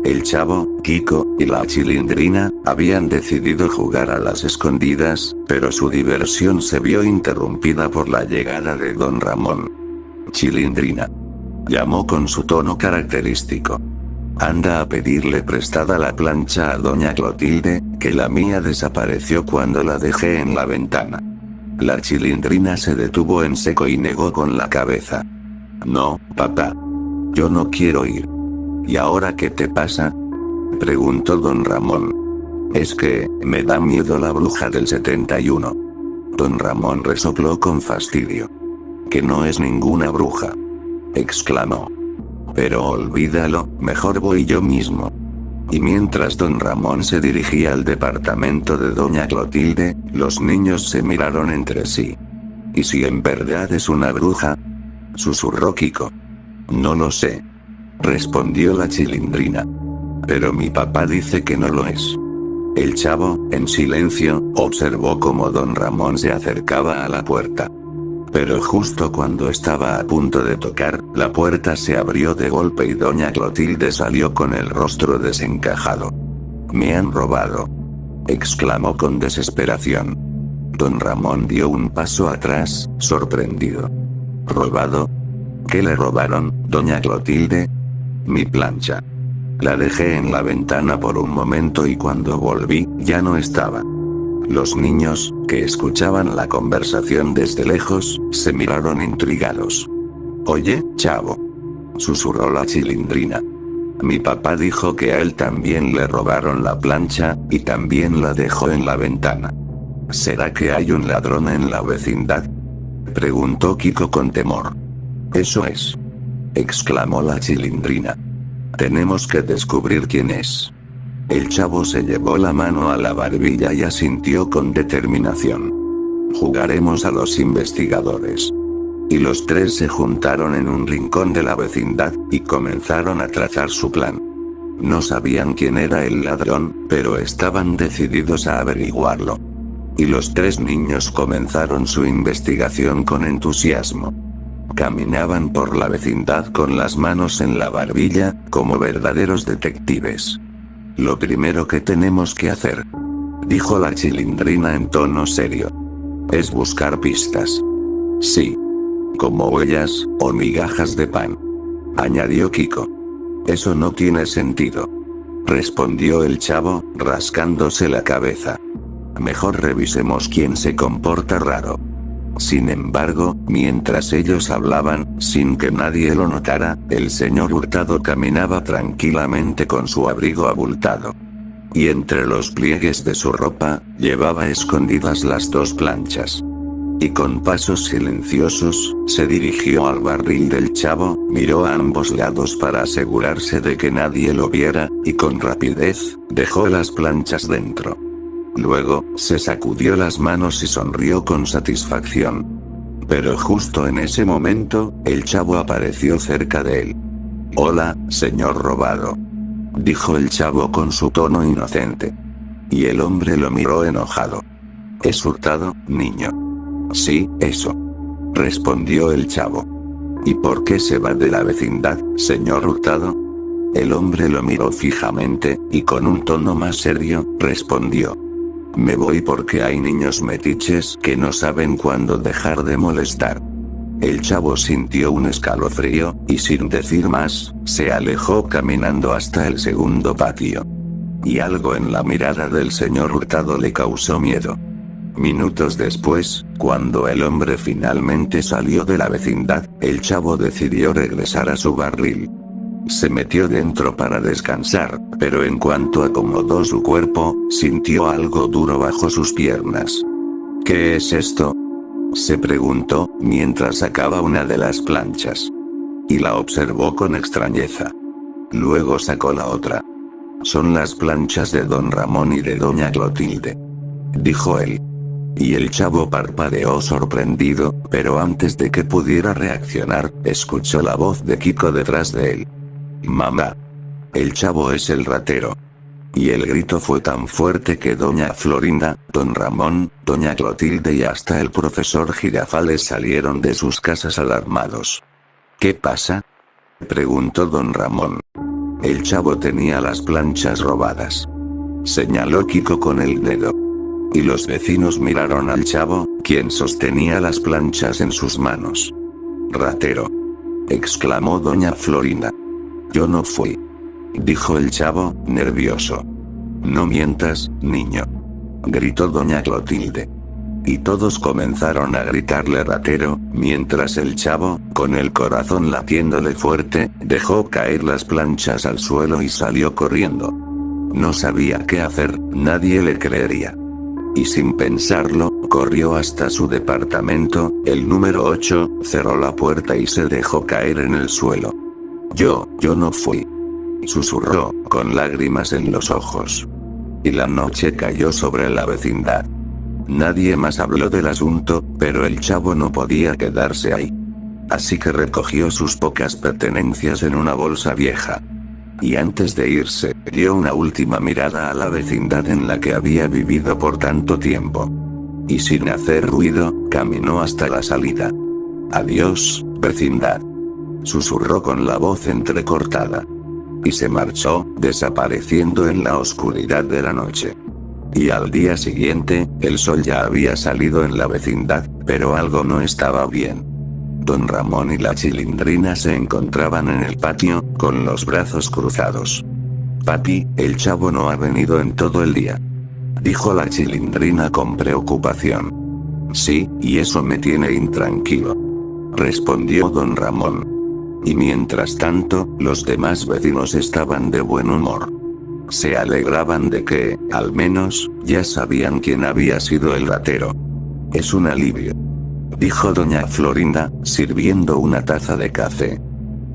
El Chavo, Kiko y la Chilindrina habían decidido jugar a las escondidas, pero su diversión se vio interrumpida por la llegada de Don Ramón. Chilindrina, llamó con su tono característico. Anda a pedirle prestada la plancha a doña Clotilde, que la mía desapareció cuando la dejé en la ventana. La Chilindrina se detuvo en seco y negó con la cabeza. No, papá. Yo no quiero ir. ¿Y ahora qué te pasa?, preguntó don Ramón. Es que, me da miedo la bruja del 71. Don Ramón resopló con fastidio. Que no es ninguna bruja, exclamó. Pero olvídalo, mejor voy yo mismo. Y mientras don Ramón se dirigía al departamento de doña Clotilde, los niños se miraron entre sí. ¿Y si en verdad es una bruja?, susurró Kiko. No lo sé, respondió la Chilindrina. Pero mi papá dice que no lo es. El Chavo, en silencio, observó cómo don Ramón se acercaba a la puerta. Pero justo cuando estaba a punto de tocar, la puerta se abrió de golpe y doña Clotilde salió con el rostro desencajado. Me han robado, exclamó con desesperación. Don Ramón dio un paso atrás, sorprendido. ¿Robado? ¿Qué le robaron, doña Clotilde? Mi plancha. La dejé en la ventana por un momento y cuando volví, ya no estaba. Los niños, que escuchaban la conversación desde lejos, se miraron intrigados. Oye, Chavo, susurró la Chilindrina. Mi papá dijo que a él también le robaron la plancha, y también la dejó en la ventana. ¿Será que hay un ladrón en la vecindad?, preguntó Kiko con temor. Eso es, exclamó la Chilindrina. Tenemos que descubrir quién es. El Chavo se llevó la mano a la barbilla y asintió con determinación. Jugaremos a los investigadores. Y los tres se juntaron en un rincón de la vecindad, y comenzaron a trazar su plan. No sabían quién era el ladrón, pero estaban decididos a averiguarlo. Y los tres niños comenzaron su investigación con entusiasmo. Caminaban por la vecindad con las manos en la barbilla, como verdaderos detectives. Lo primero que tenemos que hacer, dijo la Chilindrina en tono serio, es buscar pistas. Sí. Como huellas, o migajas de pan, añadió Kiko. Eso no tiene sentido, respondió el Chavo, rascándose la cabeza. Mejor revisemos quién se comporta raro. Sin embargo, mientras ellos hablaban, sin que nadie lo notara, el señor Hurtado caminaba tranquilamente con su abrigo abultado. Y entre los pliegues de su ropa, llevaba escondidas las dos planchas. Y con pasos silenciosos, se dirigió al barril del Chavo, miró a ambos lados para asegurarse de que nadie lo viera, y con rapidez, dejó las planchas dentro. Luego, se sacudió las manos y sonrió con satisfacción. Pero justo en ese momento, el Chavo apareció cerca de él. Hola, señor robado, dijo el Chavo con su tono inocente. Y el hombre lo miró enojado. ¿Es Hurtado, niño? Sí, eso, respondió el Chavo. ¿Y por qué se va de la vecindad, señor Hurtado? El hombre lo miró fijamente, y con un tono más serio, respondió. Me voy porque hay niños metiches que no saben cuándo dejar de molestar. El Chavo sintió un escalofrío, y sin decir más, se alejó caminando hasta el segundo patio. Y algo en la mirada del señor Hurtado le causó miedo. Minutos después, cuando el hombre finalmente salió de la vecindad, el Chavo decidió regresar a su barril. Se metió dentro para descansar, pero en cuanto acomodó su cuerpo, sintió algo duro bajo sus piernas. ¿Qué es esto?, se preguntó, mientras sacaba una de las planchas. Y la observó con extrañeza. Luego sacó la otra. Son las planchas de don Ramón y de doña Clotilde, dijo él. Y el Chavo parpadeó sorprendido, pero antes de que pudiera reaccionar, escuchó la voz de Kiko detrás de él. Mamá. El Chavo es el ratero. Y el grito fue tan fuerte que doña Florinda, don Ramón, doña Clotilde y hasta el profesor Girafales salieron de sus casas alarmados. ¿Qué pasa?, preguntó don Ramón. el chavo tenía las planchas robadas. Señaló Kiko con el dedo. Y los vecinos miraron al chavo, quien sostenía las planchas en sus manos. «Ratero», exclamó doña Florinda. «Yo no fui», dijo el chavo, nervioso. «No mientas, niño», gritó doña Clotilde. Y todos comenzaron a gritarle ratero, mientras el chavo, con el corazón latiéndole fuerte, dejó caer las planchas al suelo y salió corriendo. No sabía qué hacer, nadie le creería. Y sin pensarlo, corrió hasta su departamento, el número 8, cerró la puerta y se dejó caer en el suelo. Yo no fui», susurró, con lágrimas en los ojos. Y la noche cayó sobre la vecindad. Nadie más habló del asunto, pero el chavo no podía quedarse ahí. Así que recogió sus pocas pertenencias en una bolsa vieja. Y antes de irse, dio una última mirada a la vecindad en la que había vivido por tanto tiempo. Y sin hacer ruido, caminó hasta la salida. «Adiós, vecindad», susurró con la voz entrecortada. Y se marchó, desapareciendo en la oscuridad de la noche. Y al día siguiente, el sol ya había salido en la vecindad, pero algo no estaba bien. Don Ramón y la Chilindrina se encontraban en el patio, con los brazos cruzados. «Papi, el chavo no ha venido en todo el día», dijo la Chilindrina con preocupación. «Sí, y eso me tiene intranquilo», respondió don Ramón. Y mientras tanto, los demás vecinos estaban de buen humor. Se alegraban de que, al menos, ya sabían quién había sido el ratero. «Es un alivio», dijo doña Florinda, sirviendo una taza de café.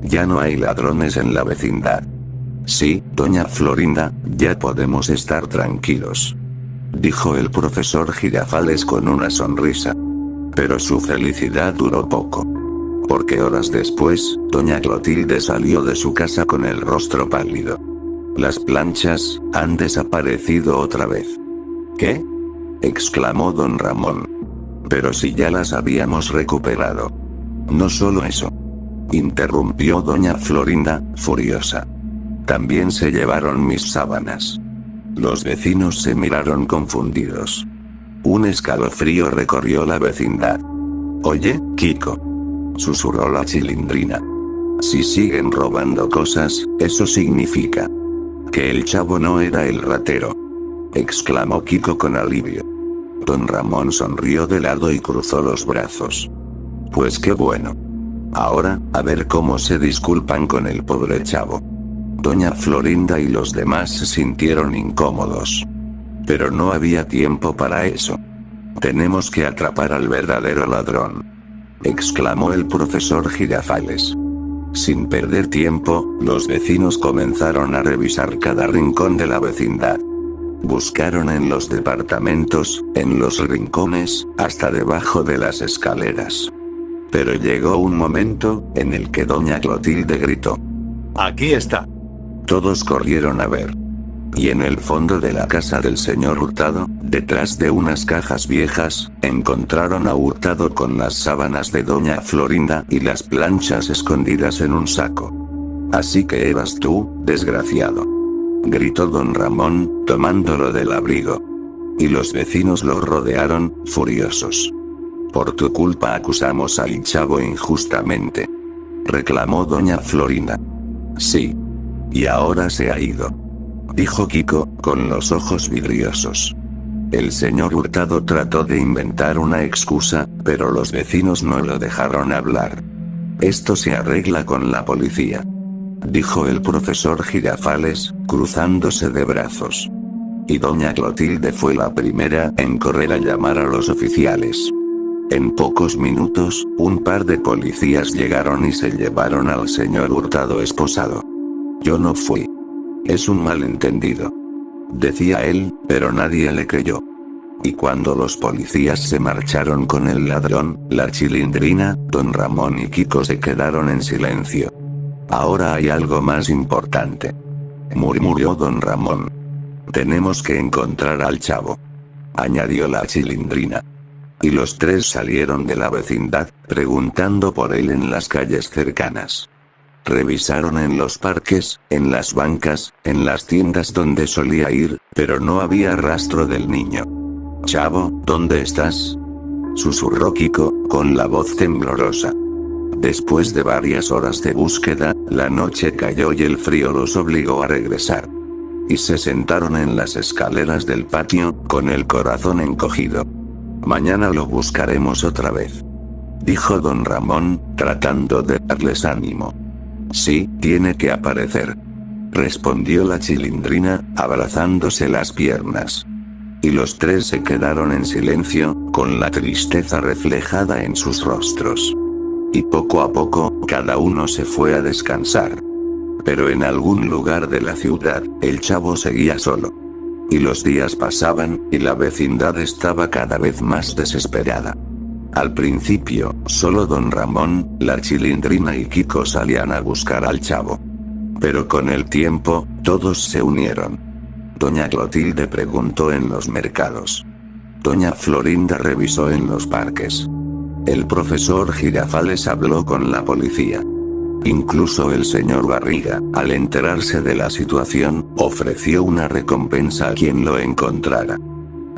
«Ya no hay ladrones en la vecindad». «Sí, doña Florinda, ya podemos estar tranquilos», dijo el profesor Girafales con una sonrisa. Pero su felicidad duró poco. Porque horas después, doña Clotilde salió de su casa con el rostro pálido. «Las planchas han desaparecido otra vez». «¿Qué?», exclamó don Ramón. «Pero si ya las habíamos recuperado». «No solo eso», interrumpió doña Florinda, furiosa. «También se llevaron mis sábanas». Los vecinos se miraron confundidos. Un escalofrío recorrió la vecindad. «Oye, Kiko», susurró la Chilindrina. «Si siguen robando cosas, eso significa que el chavo no era el ratero», exclamó Kiko con alivio. Don Ramón sonrió de lado y cruzó los brazos. «Pues qué bueno. Ahora, a ver cómo se disculpan con el pobre chavo». Doña Florinda y los demás se sintieron incómodos. Pero no había tiempo para eso. «Tenemos que atrapar al verdadero ladrón», exclamó el profesor Girafales. Sin perder tiempo, los vecinos comenzaron a revisar cada rincón de la vecindad. Buscaron en los departamentos, en los rincones, hasta debajo de las escaleras. Pero llegó un momento, en el que doña Clotilde gritó: «¡Aquí está!». Todos corrieron a ver. Y en el fondo de la casa del señor Hurtado, detrás de unas cajas viejas, encontraron a Hurtado con las sábanas de doña Florinda y las planchas escondidas en un saco. «Así que eras tú, desgraciado», gritó don Ramón, tomándolo del abrigo. Y los vecinos lo rodearon, furiosos. «Por tu culpa acusamos al chavo injustamente», reclamó doña Florinda. «Sí. Y ahora se ha ido», dijo Kiko, con los ojos vidriosos. El señor Hurtado trató de inventar una excusa, pero los vecinos no lo dejaron hablar. «Esto se arregla con la policía», dijo el profesor Girafales, cruzándose de brazos. Y doña Clotilde fue la primera en correr a llamar a los oficiales. En pocos minutos, un par de policías llegaron y se llevaron al señor Hurtado esposado. «Yo no fui. Es un malentendido», decía él, pero nadie le creyó. Y cuando los policías se marcharon con el ladrón, la Chilindrina, don Ramón y Kiko se quedaron en silencio. «Ahora hay algo más importante», murmuró don Ramón. «Tenemos que encontrar al chavo», añadió la Chilindrina. Y los tres salieron de la vecindad, preguntando por él en las calles cercanas. Revisaron en los parques, en las bancas, en las tiendas donde solía ir, pero no había rastro del niño. «Chavo, ¿dónde estás?», susurró Kiko, con la voz temblorosa. Después de varias horas de búsqueda, la noche cayó y el frío los obligó a regresar. Y se sentaron en las escaleras del patio, con el corazón encogido. «Mañana lo buscaremos otra vez», dijo don Ramón, tratando de darles ánimo. «Sí, tiene que aparecer», respondió la Chilindrina, abrazándose las piernas. Y los tres se quedaron en silencio, con la tristeza reflejada en sus rostros. Y poco a poco, cada uno se fue a descansar. Pero en algún lugar de la ciudad, el Chavo seguía solo. Y los días pasaban, y la vecindad estaba cada vez más desesperada. Al principio, solo don Ramón, la Chilindrina y Kiko salían a buscar al Chavo. Pero con el tiempo, todos se unieron. Doña Clotilde preguntó en los mercados. Doña Florinda revisó en los parques. El profesor Girafales habló con la policía. Incluso el señor Barriga, al enterarse de la situación, ofreció una recompensa a quien lo encontrara.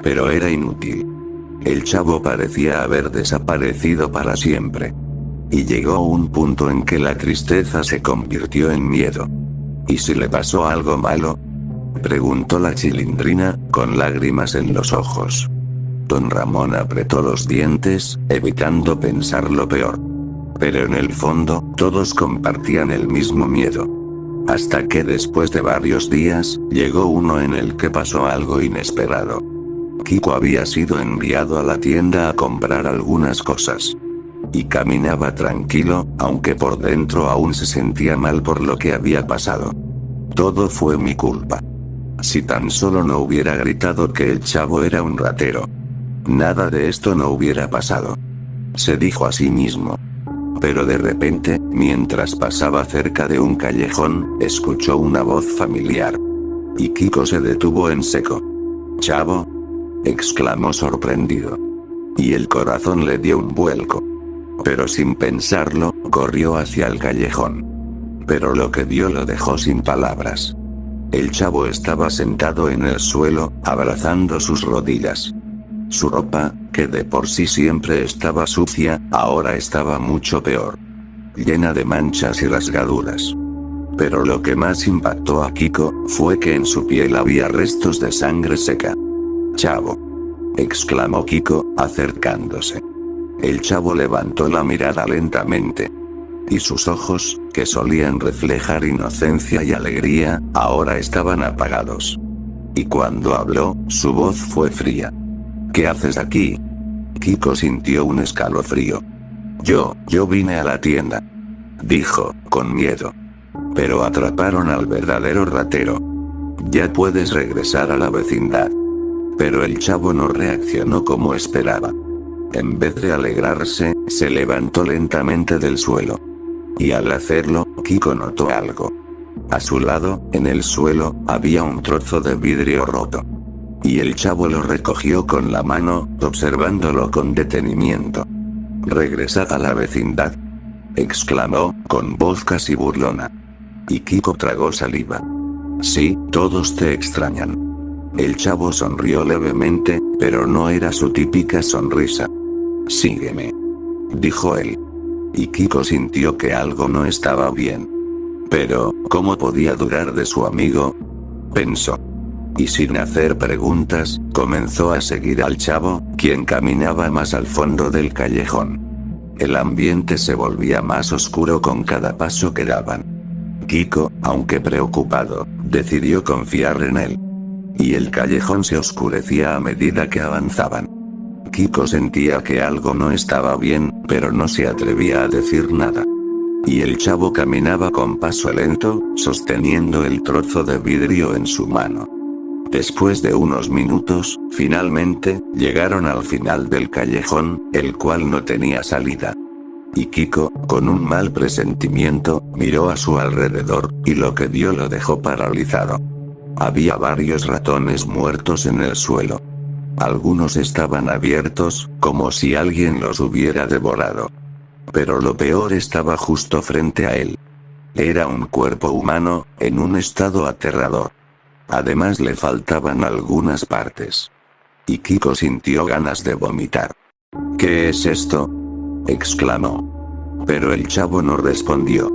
Pero era inútil. El Chavo parecía haber desaparecido para siempre. Y llegó un punto en que la tristeza se convirtió en miedo. ¿Y si le pasó algo malo?, preguntó la Chilindrina, con lágrimas en los ojos. Don Ramón apretó los dientes, evitando pensar lo peor. Pero en el fondo, todos compartían el mismo miedo. Hasta que después de varios días, llegó uno en el que pasó algo inesperado. Kiko había sido enviado a la tienda a comprar algunas cosas. Y caminaba tranquilo, aunque por dentro aún se sentía mal por lo que había pasado. Todo fue mi culpa. Si tan solo no hubiera gritado que el Chavo era un ratero, nada de esto no hubiera pasado, se dijo a sí mismo. Pero de repente, mientras pasaba cerca de un callejón, escuchó una voz familiar. Y Kiko se detuvo en seco. «¿Chavo?», exclamó sorprendido. Y el corazón le dio un vuelco. Pero sin pensarlo, corrió hacia el callejón. Pero lo que vio lo dejó sin palabras. El Chavo estaba sentado en el suelo, abrazando sus rodillas. Su ropa, que de por sí siempre estaba sucia, ahora estaba mucho peor. Llena de manchas y rasgaduras. Pero lo que más impactó a Kiko, fue que en su piel había restos de sangre seca. «Chavo», exclamó Kiko, acercándose. El Chavo levantó la mirada lentamente. Y sus ojos, que solían reflejar inocencia y alegría, ahora estaban apagados. Y cuando habló, su voz fue fría. «¿Qué haces aquí?». Kiko sintió un escalofrío. Yo vine a la tienda», dijo, con miedo. «Pero atraparon al verdadero ratero. Ya puedes regresar a la vecindad». Pero el Chavo no reaccionó como esperaba. En vez de alegrarse, se levantó lentamente del suelo. Y al hacerlo, Kiko notó algo. A su lado, en el suelo, había un trozo de vidrio roto. Y el Chavo lo recogió con la mano, observándolo con detenimiento. «¿Regresad a la vecindad?», exclamó, con voz casi burlona. Y Kiko tragó saliva. «Sí, todos te extrañan». El Chavo sonrió levemente, pero no era su típica sonrisa. «Sígueme», dijo él. Y Kiko sintió que algo no estaba bien. Pero, ¿cómo podía dudar de su amigo?, pensó. Y sin hacer preguntas, comenzó a seguir al Chavo, quien caminaba más al fondo del callejón. El ambiente se volvía más oscuro con cada paso que daban. Kiko, aunque preocupado, decidió confiar en él. Y el callejón se oscurecía a medida que avanzaban. Kiko sentía que algo no estaba bien, pero no se atrevía a decir nada. Y el Chavo caminaba con paso lento, sosteniendo el trozo de vidrio en su mano. Después de unos minutos, finalmente, llegaron al final del callejón, el cual no tenía salida. Y Kiko, con un mal presentimiento, miró a su alrededor, y lo que vio lo dejó paralizado. Había varios ratones muertos en el suelo. Algunos estaban abiertos, como si alguien los hubiera devorado. Pero lo peor estaba justo frente a él. Era un cuerpo humano, en un estado aterrador. Además le faltaban algunas partes. Y Kiko sintió ganas de vomitar. ¿Qué es esto?, exclamó. Pero el chavo no respondió.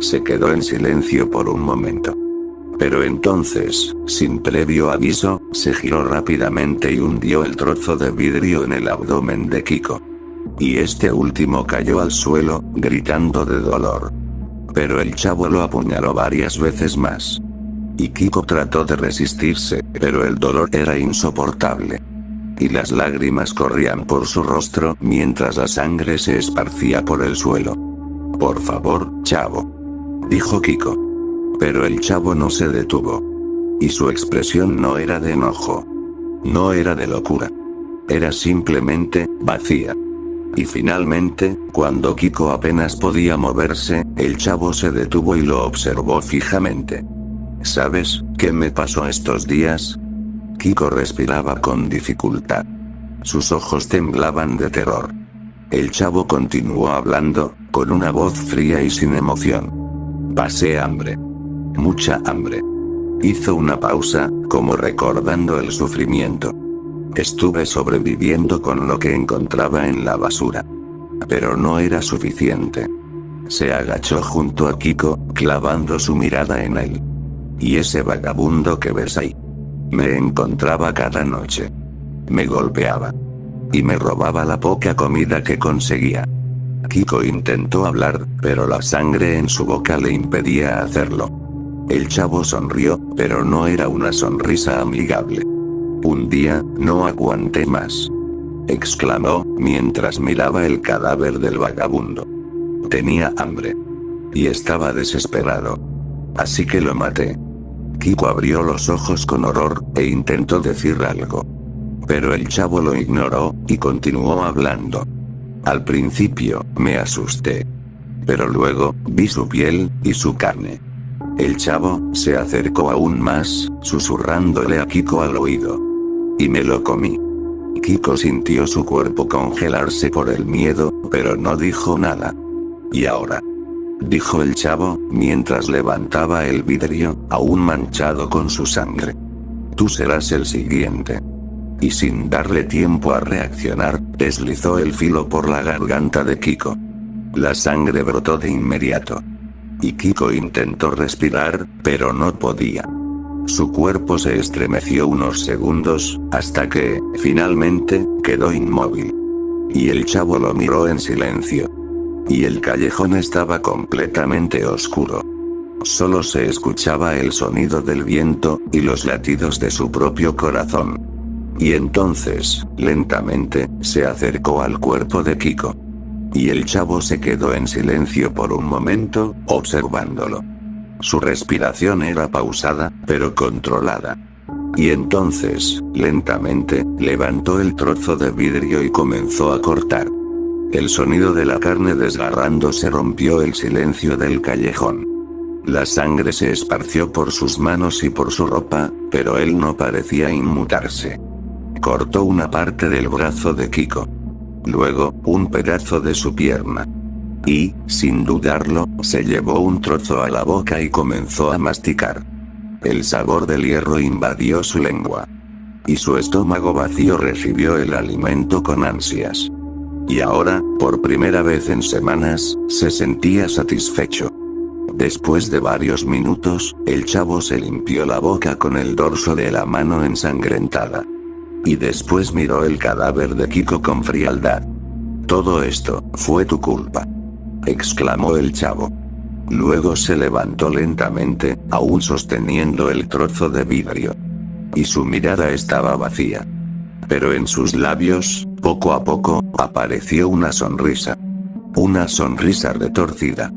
Se quedó en silencio por un momento. Pero entonces, sin previo aviso, se giró rápidamente y hundió el trozo de vidrio en el abdomen de Kiko. Y este último cayó al suelo, gritando de dolor. Pero el chavo lo apuñaló varias veces más. Y Kiko trató de resistirse, pero el dolor era insoportable. Y las lágrimas corrían por su rostro mientras la sangre se esparcía por el suelo. «Por favor, chavo», dijo Kiko. Pero el chavo no se detuvo. Y su expresión no era de enojo. No era de locura. Era simplemente vacía. Y finalmente, cuando Kiko apenas podía moverse, el chavo se detuvo y lo observó fijamente. ¿Sabes qué me pasó estos días?, Kiko respiraba con dificultad. Sus ojos temblaban de terror. El chavo continuó hablando, con una voz fría y sin emoción. Pasé hambre. Mucha hambre. Hizo una pausa, como recordando el sufrimiento. Estuve sobreviviendo con lo que encontraba en la basura. Pero no era suficiente. Se agachó junto a Kiko, clavando su mirada en él. Y ese vagabundo que ves ahí. Me encontraba cada noche. Me golpeaba. Y me robaba la poca comida que conseguía. Kiko intentó hablar, pero la sangre en su boca le impedía hacerlo. El chavo sonrió, pero no era una sonrisa amigable. Un día, no aguanté más, exclamó, mientras miraba el cadáver del vagabundo. Tenía hambre. Y estaba desesperado. Así que lo maté. Kiko abrió los ojos con horror, e intentó decir algo. Pero el chavo lo ignoró, y continuó hablando. Al principio, me asusté. Pero luego, vi su piel, y su carne. El chavo se acercó aún más, susurrándole a Kiko al oído. Y me lo comí. Kiko sintió su cuerpo congelarse por el miedo, pero no dijo nada. ¿Y ahora?, dijo el chavo, mientras levantaba el vidrio, aún manchado con su sangre. Tú serás el siguiente. Y sin darle tiempo a reaccionar, deslizó el filo por la garganta de Kiko. La sangre brotó de inmediato. Y Kiko intentó respirar, pero no podía. Su cuerpo se estremeció unos segundos, hasta que, finalmente, quedó inmóvil. Y el chavo lo miró en silencio. Y el callejón estaba completamente oscuro. Solo se escuchaba el sonido del viento, y los latidos de su propio corazón. Y entonces, lentamente, se acercó al cuerpo de Kiko. Y el chavo se quedó en silencio por un momento, observándolo. Su respiración era pausada, pero controlada. Y entonces, lentamente, levantó el trozo de vidrio y comenzó a cortar. El sonido de la carne desgarrándose rompió el silencio del callejón. La sangre se esparció por sus manos y por su ropa, pero él no parecía inmutarse. Cortó una parte del brazo de Kiko. Luego, un pedazo de su pierna. Y, sin dudarlo, se llevó un trozo a la boca y comenzó a masticar. El sabor del hierro invadió su lengua. Y su estómago vacío recibió el alimento con ansias. Y ahora, por primera vez en semanas, se sentía satisfecho. Después de varios minutos, el chavo se limpió la boca con el dorso de la mano ensangrentada. Y después miró el cadáver de Kiko con frialdad. Todo esto, fue tu culpa, exclamó el chavo. Luego se levantó lentamente, aún sosteniendo el trozo de vidrio. Y su mirada estaba vacía. Pero en sus labios, poco a poco, apareció una sonrisa. Una sonrisa retorcida.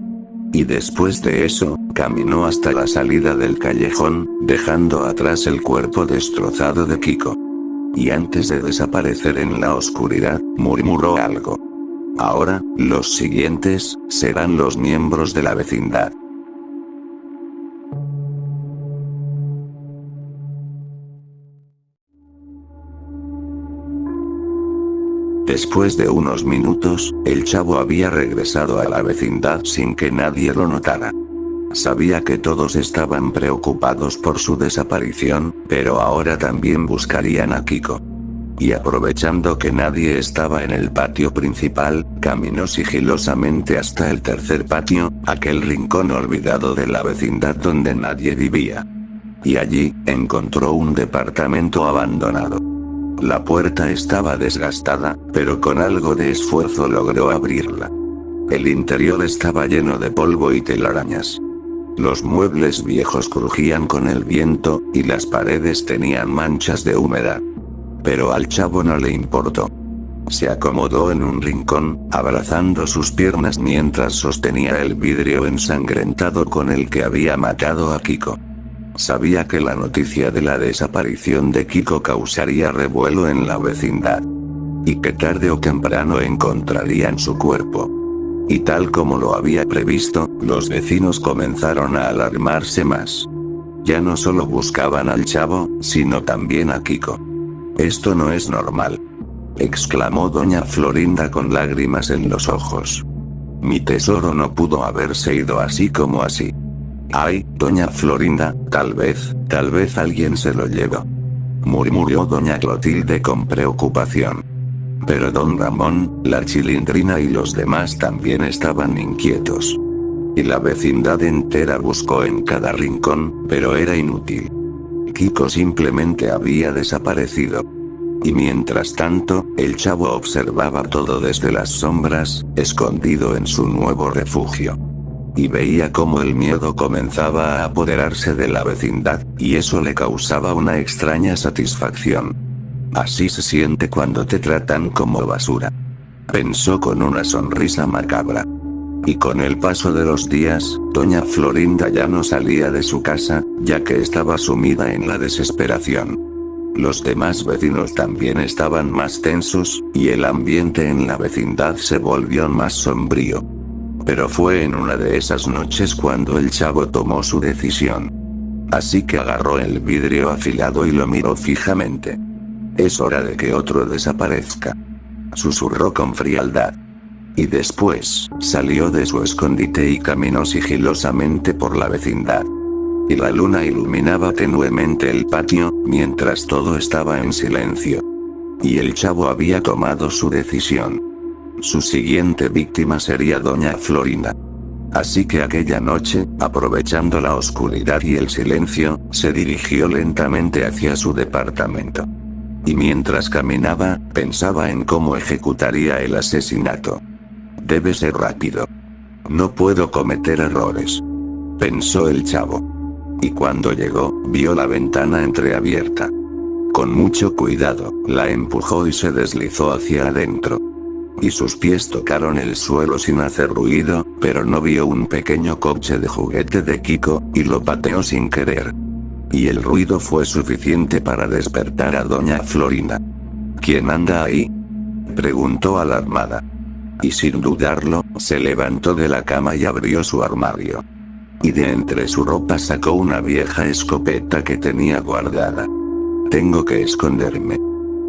Y después de eso, caminó hasta la salida del callejón, dejando atrás el cuerpo destrozado de Kiko. Y antes de desaparecer en la oscuridad, murmuró algo. Ahora, los siguientes, serán los miembros de la vecindad. Después de unos minutos, el chavo había regresado a la vecindad sin que nadie lo notara. Sabía que todos estaban preocupados por su desaparición, pero ahora también buscarían a Kiko. Y aprovechando que nadie estaba en el patio principal, caminó sigilosamente hasta el tercer patio, aquel rincón olvidado de la vecindad donde nadie vivía. Y allí, encontró un departamento abandonado. La puerta estaba desgastada, pero con algo de esfuerzo logró abrirla. El interior estaba lleno de polvo y telarañas. Los muebles viejos crujían con el viento, y las paredes tenían manchas de humedad. Pero al chavo no le importó. Se acomodó en un rincón, abrazando sus piernas mientras sostenía el vidrio ensangrentado con el que había matado a Kiko. Sabía que la noticia de la desaparición de Kiko causaría revuelo en la vecindad. Y que tarde o temprano encontrarían su cuerpo. Y tal como lo había previsto, los vecinos comenzaron a alarmarse más. Ya no solo buscaban al chavo, sino también a Kiko. «Esto no es normal», exclamó doña Florinda con lágrimas en los ojos. «Mi tesoro no pudo haberse ido así como así». «Ay, doña Florinda, tal vez alguien se lo llevó», murmuró doña Clotilde con preocupación. Pero don Ramón, la Chilindrina y los demás también estaban inquietos. Y la vecindad entera buscó en cada rincón, pero era inútil. Kiko simplemente había desaparecido. Y mientras tanto, el chavo observaba todo desde las sombras, escondido en su nuevo refugio. Y veía cómo el miedo comenzaba a apoderarse de la vecindad, y eso le causaba una extraña satisfacción. Así se siente cuando te tratan como basura. Pensó con una sonrisa macabra. Y con el paso de los días, doña Florinda ya no salía de su casa, ya que estaba sumida en la desesperación. Los demás vecinos también estaban más tensos, y el ambiente en la vecindad se volvió más sombrío. Pero fue en una de esas noches cuando el chavo tomó su decisión. Así que agarró el vidrio afilado y lo miró fijamente. «Es hora de que otro desaparezca», susurró con frialdad. Y después, salió de su escondite y caminó sigilosamente por la vecindad. Y la luna iluminaba tenuemente el patio, mientras todo estaba en silencio. Y el chavo había tomado su decisión. Su siguiente víctima sería doña Florinda. Así que aquella noche, aprovechando la oscuridad y el silencio, se dirigió lentamente hacia su departamento. Y mientras caminaba, pensaba en cómo ejecutaría el asesinato. «Debe ser rápido. No puedo cometer errores», pensó el chavo. Y cuando llegó, vio la ventana entreabierta. Con mucho cuidado, la empujó y se deslizó hacia adentro. Y sus pies tocaron el suelo sin hacer ruido, pero no vio un pequeño coche de juguete de Kiko, y lo pateó sin querer. Y el ruido fue suficiente para despertar a doña Florinda. «¿Quién anda ahí?», preguntó alarmada. Y sin dudarlo, se levantó de la cama y abrió su armario. Y de entre su ropa sacó una vieja escopeta que tenía guardada. «Tengo que esconderme»,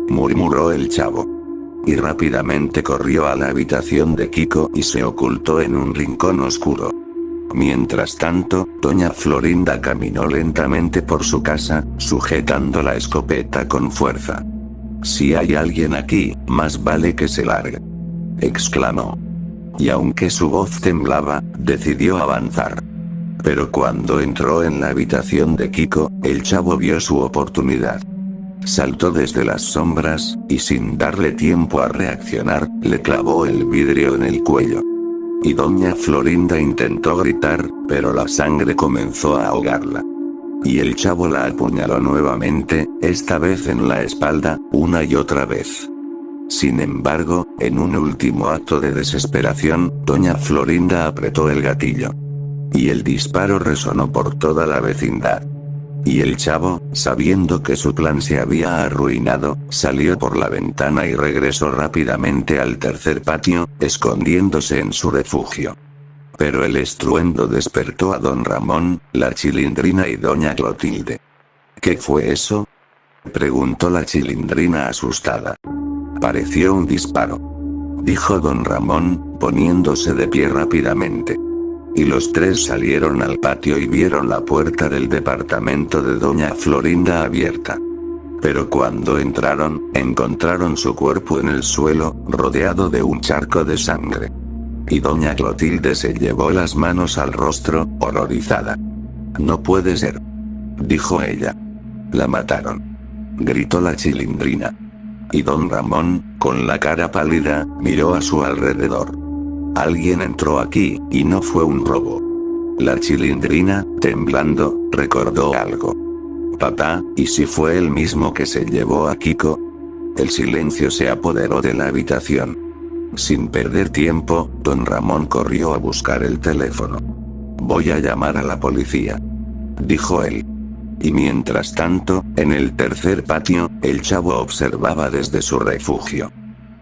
murmuró el chavo. Y rápidamente corrió a la habitación de Kiko y se ocultó en un rincón oscuro. Mientras tanto, doña Florinda caminó lentamente por su casa, sujetando la escopeta con fuerza. «Si hay alguien aquí, más vale que se largue», exclamó. Y aunque su voz temblaba, decidió avanzar. Pero cuando entró en la habitación de Kiko, el chavo vio su oportunidad. Saltó desde las sombras, y sin darle tiempo a reaccionar, le clavó el vidrio en el cuello. Y doña Florinda intentó gritar, pero la sangre comenzó a ahogarla. Y el chavo la apuñaló nuevamente, esta vez en la espalda, una y otra vez. Sin embargo, en un último acto de desesperación, doña Florinda apretó el gatillo. Y el disparo resonó por toda la vecindad. Y el chavo, sabiendo que su plan se había arruinado, salió por la ventana y regresó rápidamente al tercer patio, escondiéndose en su refugio. Pero el estruendo despertó a don Ramón, la Chilindrina y doña Clotilde. «¿Qué fue eso?», preguntó la Chilindrina asustada. «Pareció un disparo», dijo don Ramón, poniéndose de pie rápidamente. Y los tres salieron al patio y vieron la puerta del departamento de doña Florinda abierta. Pero cuando encontraron su cuerpo en el suelo, rodeado de un charco de sangre. Y doña Clotilde se llevó las manos al rostro, horrorizada. No puede ser, dijo ella. La mataron, gritó la Chilindrina. Y don Ramón, con la cara pálida, miró a su alrededor. Alguien entró aquí, y no fue un robo. La Chilindrina, temblando, recordó algo. Papá, ¿y si fue el mismo que se llevó a Kiko? El silencio se apoderó de la habitación. Sin perder tiempo, don Ramón corrió a buscar el teléfono. Voy a llamar a la policía, dijo él. Y mientras tanto, en el tercer patio, el chavo observaba desde su refugio.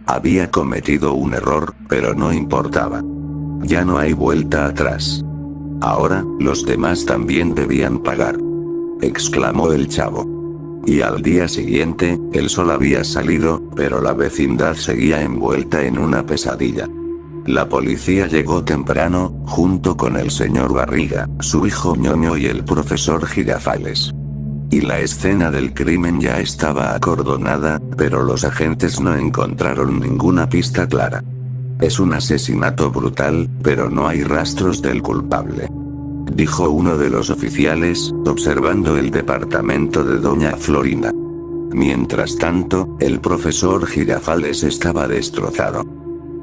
Había cometido un error, pero no importaba. Ya no hay vuelta atrás. Ahora, los demás también debían pagar, exclamó el chavo. Y al día siguiente, el sol había salido, pero la vecindad seguía envuelta en una pesadilla. La policía llegó temprano, junto con el señor Barriga, su hijo Ñoño y el profesor Girafales. Y la escena del crimen ya estaba acordonada, pero los agentes no encontraron ninguna pista clara. Es un asesinato brutal, pero no hay rastros del culpable, dijo uno de los oficiales, observando el departamento de doña Florinda. Mientras tanto, el profesor Girafales estaba destrozado.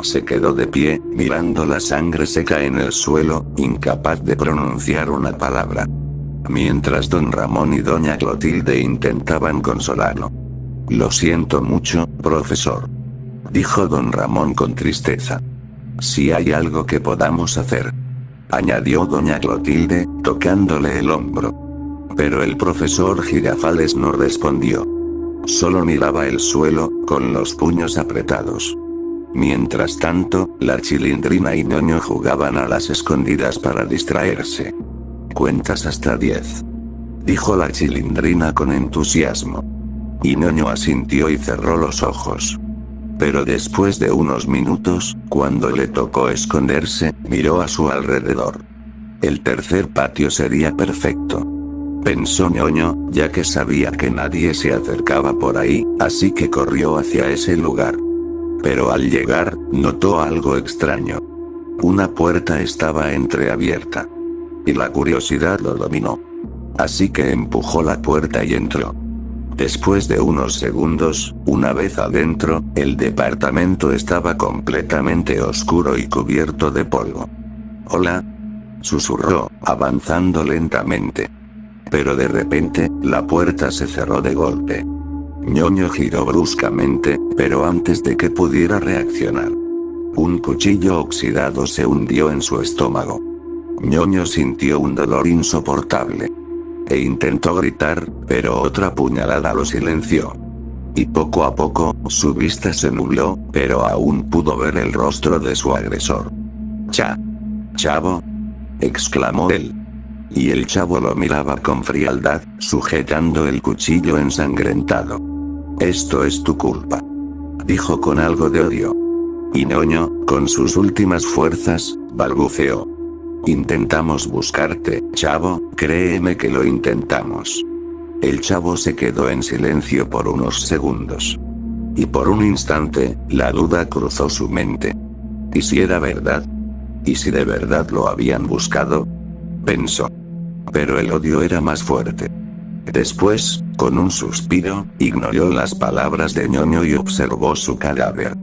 Se quedó de pie, mirando la sangre seca en el suelo, incapaz de pronunciar una palabra. Mientras don Ramón y doña Clotilde intentaban consolarlo. Lo siento mucho, profesor, dijo don Ramón con tristeza. Si hay algo que podamos hacer, añadió doña Clotilde, tocándole el hombro. Pero el profesor Girafales no respondió. Solo miraba el suelo, con los puños apretados. Mientras tanto, la Chilindrina y Ñoño jugaban a las escondidas para distraerse. Cuentas hasta 10, dijo la Chilindrina con entusiasmo. Y Ñoño asintió y cerró los ojos. Pero después de unos minutos, cuando le tocó esconderse, miró a su alrededor. El tercer patio sería perfecto, pensó Ñoño, ya que sabía que nadie se acercaba por ahí, así que corrió hacia ese lugar. Pero al llegar, notó algo extraño. Una puerta estaba entreabierta. Y la curiosidad lo dominó. Así que empujó la puerta y entró. Después de unos segundos, una vez adentro, el departamento estaba completamente oscuro y cubierto de polvo. «Hola», susurró, avanzando lentamente. Pero de repente, la puerta se cerró de golpe. Ñoño giró bruscamente, pero antes de que pudiera reaccionar, un cuchillo oxidado se hundió en su estómago. Ñoño sintió un dolor insoportable. E intentó gritar, pero otra puñalada lo silenció. Y poco a poco, su vista se nubló, pero aún pudo ver el rostro de su agresor. «Chavo», exclamó él. Y el chavo lo miraba con frialdad, sujetando el cuchillo ensangrentado. «Esto es tu culpa», dijo con algo de odio. Y Ñoño, con sus últimas fuerzas, balbuceó: «Intentamos buscarte, chavo, créeme que lo intentamos». El chavo se quedó en silencio por unos segundos. Y por un instante, la duda cruzó su mente. ¿Y si era verdad? ¿Y si de verdad lo habían buscado?, pensó. Pero el odio era más fuerte. Después, con un suspiro, ignoró las palabras de Ñoño y observó su cadáver.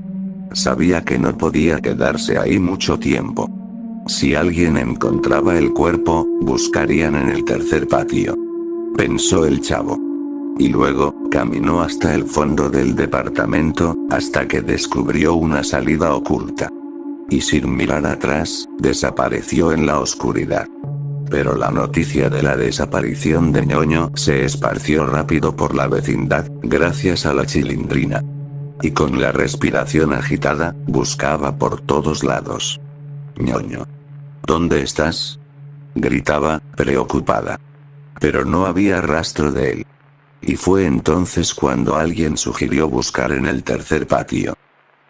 Sabía que no podía quedarse ahí mucho tiempo. Si alguien encontraba el cuerpo, buscarían en el tercer patio, pensó el chavo. Y luego, caminó hasta el fondo del departamento, hasta que descubrió una salida oculta. Y sin mirar atrás, desapareció en la oscuridad. Pero la noticia de la desaparición de Ñoño se esparció rápido por la vecindad, gracias a la Chilindrina. Y con la respiración agitada, buscaba por todos lados. «Ñoño, ¿dónde estás?», gritaba, preocupada. Pero no había rastro de él. Y fue entonces cuando alguien sugirió buscar en el tercer patio.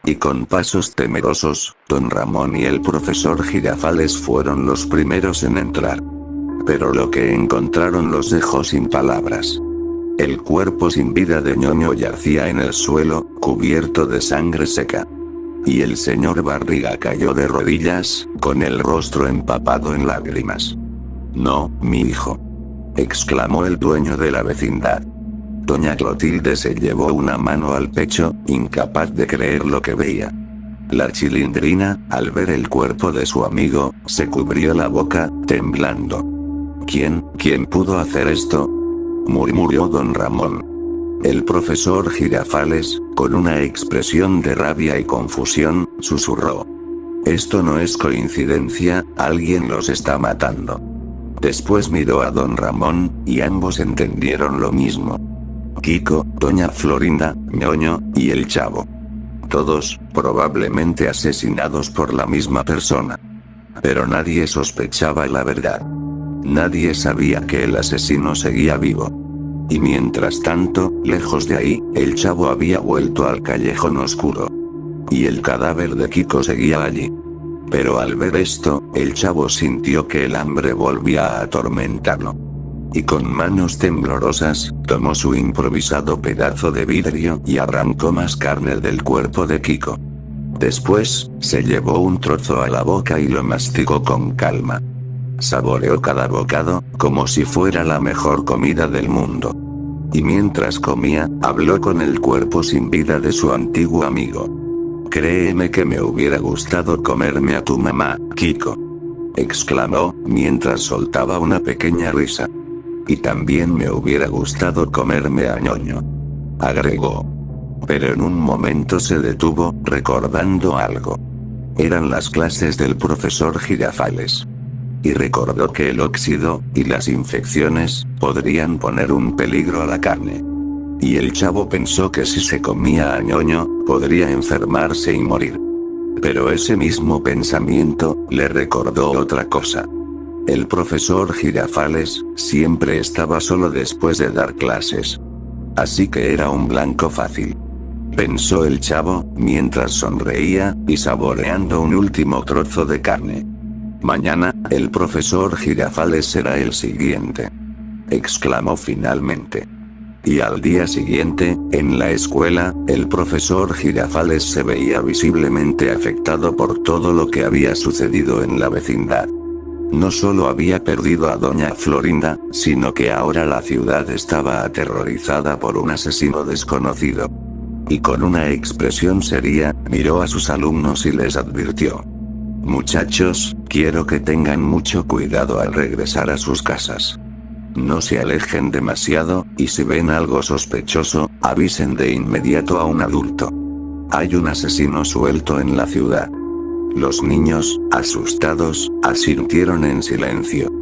Y con pasos temerosos, don Ramón y el profesor Girafales fueron los primeros en entrar. Pero lo que encontraron los dejó sin palabras. El cuerpo sin vida de Ñoño yacía en el suelo, cubierto de sangre seca. Y el señor Barriga cayó de rodillas, con el rostro empapado en lágrimas. «No, mi hijo», exclamó el dueño de la vecindad. Doña Clotilde se llevó una mano al pecho, incapaz de creer lo que veía. La Chilindrina, al ver el cuerpo de su amigo, se cubrió la boca, temblando. ¿Quién pudo hacer esto?», murmuró don Ramón. El profesor Girafales, con una expresión de rabia y confusión, susurró: «Esto no es coincidencia, alguien los está matando». Después miró a don Ramón, y ambos entendieron lo mismo. Kiko, doña Florinda, Ñoño, y el Chavo. Todos, probablemente asesinados por la misma persona. Pero nadie sospechaba la verdad. Nadie sabía que el asesino seguía vivo. Y mientras tanto, lejos de ahí, el Chavo había vuelto al callejón oscuro. Y el cadáver de Kiko seguía allí. Pero al ver esto, el Chavo sintió que el hambre volvía a atormentarlo. Y con manos temblorosas, tomó su improvisado pedazo de vidrio y arrancó más carne del cuerpo de Kiko. Después, se llevó un trozo a la boca y lo masticó con calma. Saboreó cada bocado, como si fuera la mejor comida del mundo. Y mientras comía, habló con el cuerpo sin vida de su antiguo amigo. «Créeme que me hubiera gustado comerme a tu mamá, Kiko», exclamó, mientras soltaba una pequeña risa. «Y también me hubiera gustado comerme a Ñoño», agregó. Pero en un momento se detuvo, recordando algo. Eran las clases del profesor Girafales. Y recordó que el óxido, y las infecciones, podrían poner un peligro a la carne. Y el Chavo pensó que si se comía a Ñoño, podría enfermarse y morir. Pero ese mismo pensamiento, le recordó otra cosa. El profesor Girafales, siempre estaba solo después de dar clases. Así que era un blanco fácil. Pensó el Chavo, mientras sonreía, y saboreando un último trozo de carne. «Mañana, el profesor Girafales será el siguiente», exclamó finalmente. Y al día siguiente, en la escuela, el profesor Girafales se veía visiblemente afectado por todo lo que había sucedido en la vecindad. No solo había perdido a doña Florinda, sino que ahora la ciudad estaba aterrorizada por un asesino desconocido. Y con una expresión seria, miró a sus alumnos y les advirtió: «Muchachos, quiero que tengan mucho cuidado al regresar a sus casas. No se alejen demasiado, y si ven algo sospechoso, avisen de inmediato a un adulto. Hay un asesino suelto en la ciudad». Los niños, asustados, asintieron en silencio.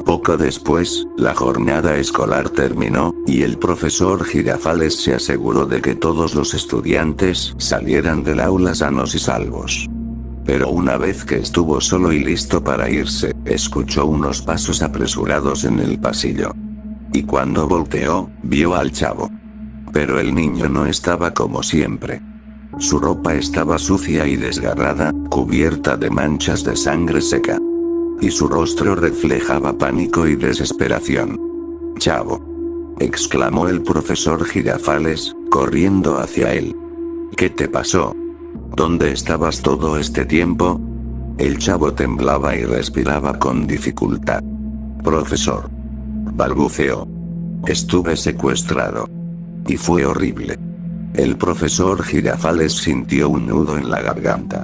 Poco después, la jornada escolar terminó, y el profesor Girafales se aseguró de que todos los estudiantes salieran del aula sanos y salvos. Pero una vez que estuvo solo y listo para irse, escuchó unos pasos apresurados en el pasillo. Y cuando volteó, vio al Chavo. Pero el niño no estaba como siempre. Su ropa estaba sucia y desgarrada, cubierta de manchas de sangre seca. Y su rostro reflejaba pánico y desesperación. «Chavo», exclamó el profesor Girafales, corriendo hacia él. «¿Qué te pasó? ¿Dónde estabas todo este tiempo?». El Chavo temblaba y respiraba con dificultad. «Profesor», balbuceó. «Estuve secuestrado. Y fue horrible». El profesor Girafales sintió un nudo en la garganta.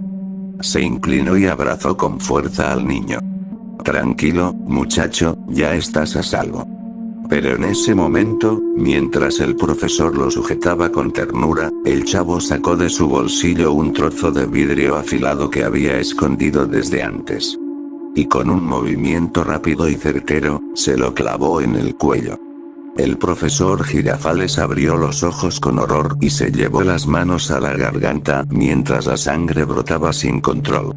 Se inclinó y abrazó con fuerza al niño. «Tranquilo, muchacho, ya estás a salvo». Pero en ese momento, mientras el profesor lo sujetaba con ternura, el Chavo sacó de su bolsillo un trozo de vidrio afilado que había escondido desde antes. Y con un movimiento rápido y certero, se lo clavó en el cuello. El profesor Girafales abrió los ojos con horror y se llevó las manos a la garganta mientras la sangre brotaba sin control.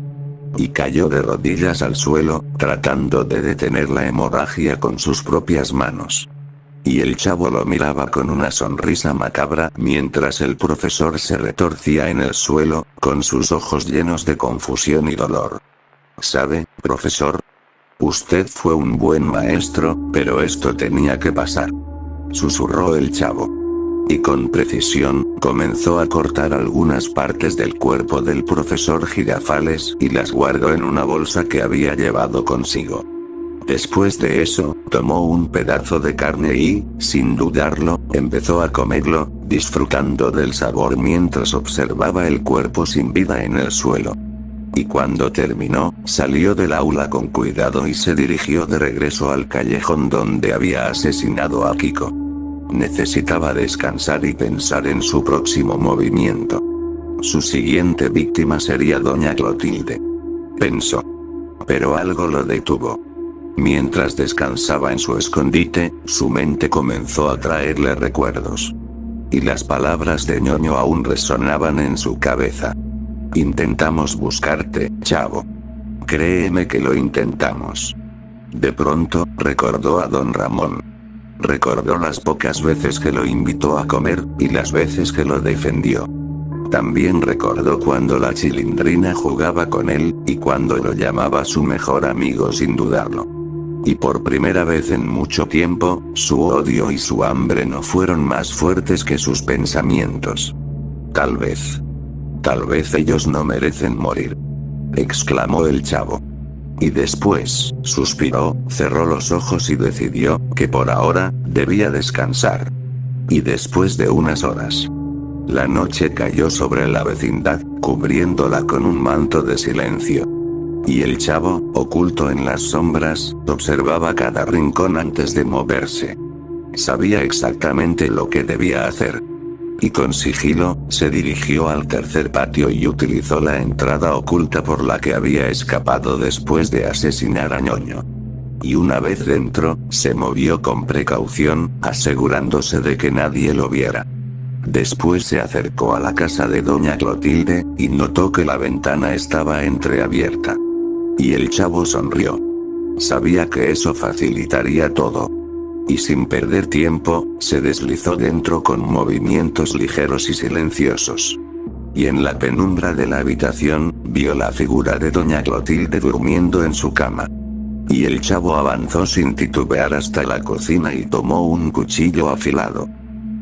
Y cayó de rodillas al suelo, tratando de detener la hemorragia con sus propias manos. Y el chavo lo miraba con una sonrisa macabra mientras el profesor se retorcía en el suelo, con sus ojos llenos de confusión y dolor. ¿Sabe, profesor? Usted fue un buen maestro, pero esto tenía que pasar. Susurró el chavo. Y con precisión, comenzó a cortar algunas partes del cuerpo del profesor Girafales y las guardó en una bolsa que había llevado consigo. Después de eso, tomó un pedazo de carne y, sin dudarlo, empezó a comerlo, disfrutando del sabor mientras observaba el cuerpo sin vida en el suelo. Y cuando terminó, salió del aula con cuidado y se dirigió de regreso al callejón donde había asesinado a Kiko. Necesitaba descansar y pensar en su próximo movimiento. Su siguiente víctima sería Doña Clotilde. Pensó. Pero algo lo detuvo. Mientras descansaba en su escondite, su mente comenzó a traerle recuerdos. Y las palabras de ñoño aún resonaban en su cabeza. Intentamos buscarte, chavo. Créeme que lo intentamos. De pronto, recordó a don Ramón. Recordó las pocas veces que lo invitó a comer, y las veces que lo defendió. También recordó cuando la Chilindrina jugaba con él, y cuando lo llamaba su mejor amigo sin dudarlo. Y por primera vez en mucho tiempo, su odio y su hambre no fueron más fuertes que sus pensamientos. Tal vez ellos no merecen morir. Exclamó el chavo. Y después, suspiró, cerró los ojos y decidió que por ahora, debía descansar. Y después de unas horas, la noche cayó sobre la vecindad, cubriéndola con un manto de silencio. Y el chavo, oculto en las sombras, observaba cada rincón antes de moverse. Sabía exactamente lo que debía hacer. Y con sigilo, se dirigió al tercer patio y utilizó la entrada oculta por la que había escapado después de asesinar a ñoño. Y una vez dentro, se movió con precaución, asegurándose de que nadie lo viera. Después se acercó a la casa de Doña Clotilde, y notó que la ventana estaba entreabierta. Y el chavo sonrió. Sabía que eso facilitaría todo. Y sin perder tiempo, se deslizó dentro con movimientos ligeros y silenciosos. Y en la penumbra de la habitación, vio la figura de Doña Clotilde durmiendo en su cama. Y el chavo avanzó sin titubear hasta la cocina y tomó un cuchillo afilado.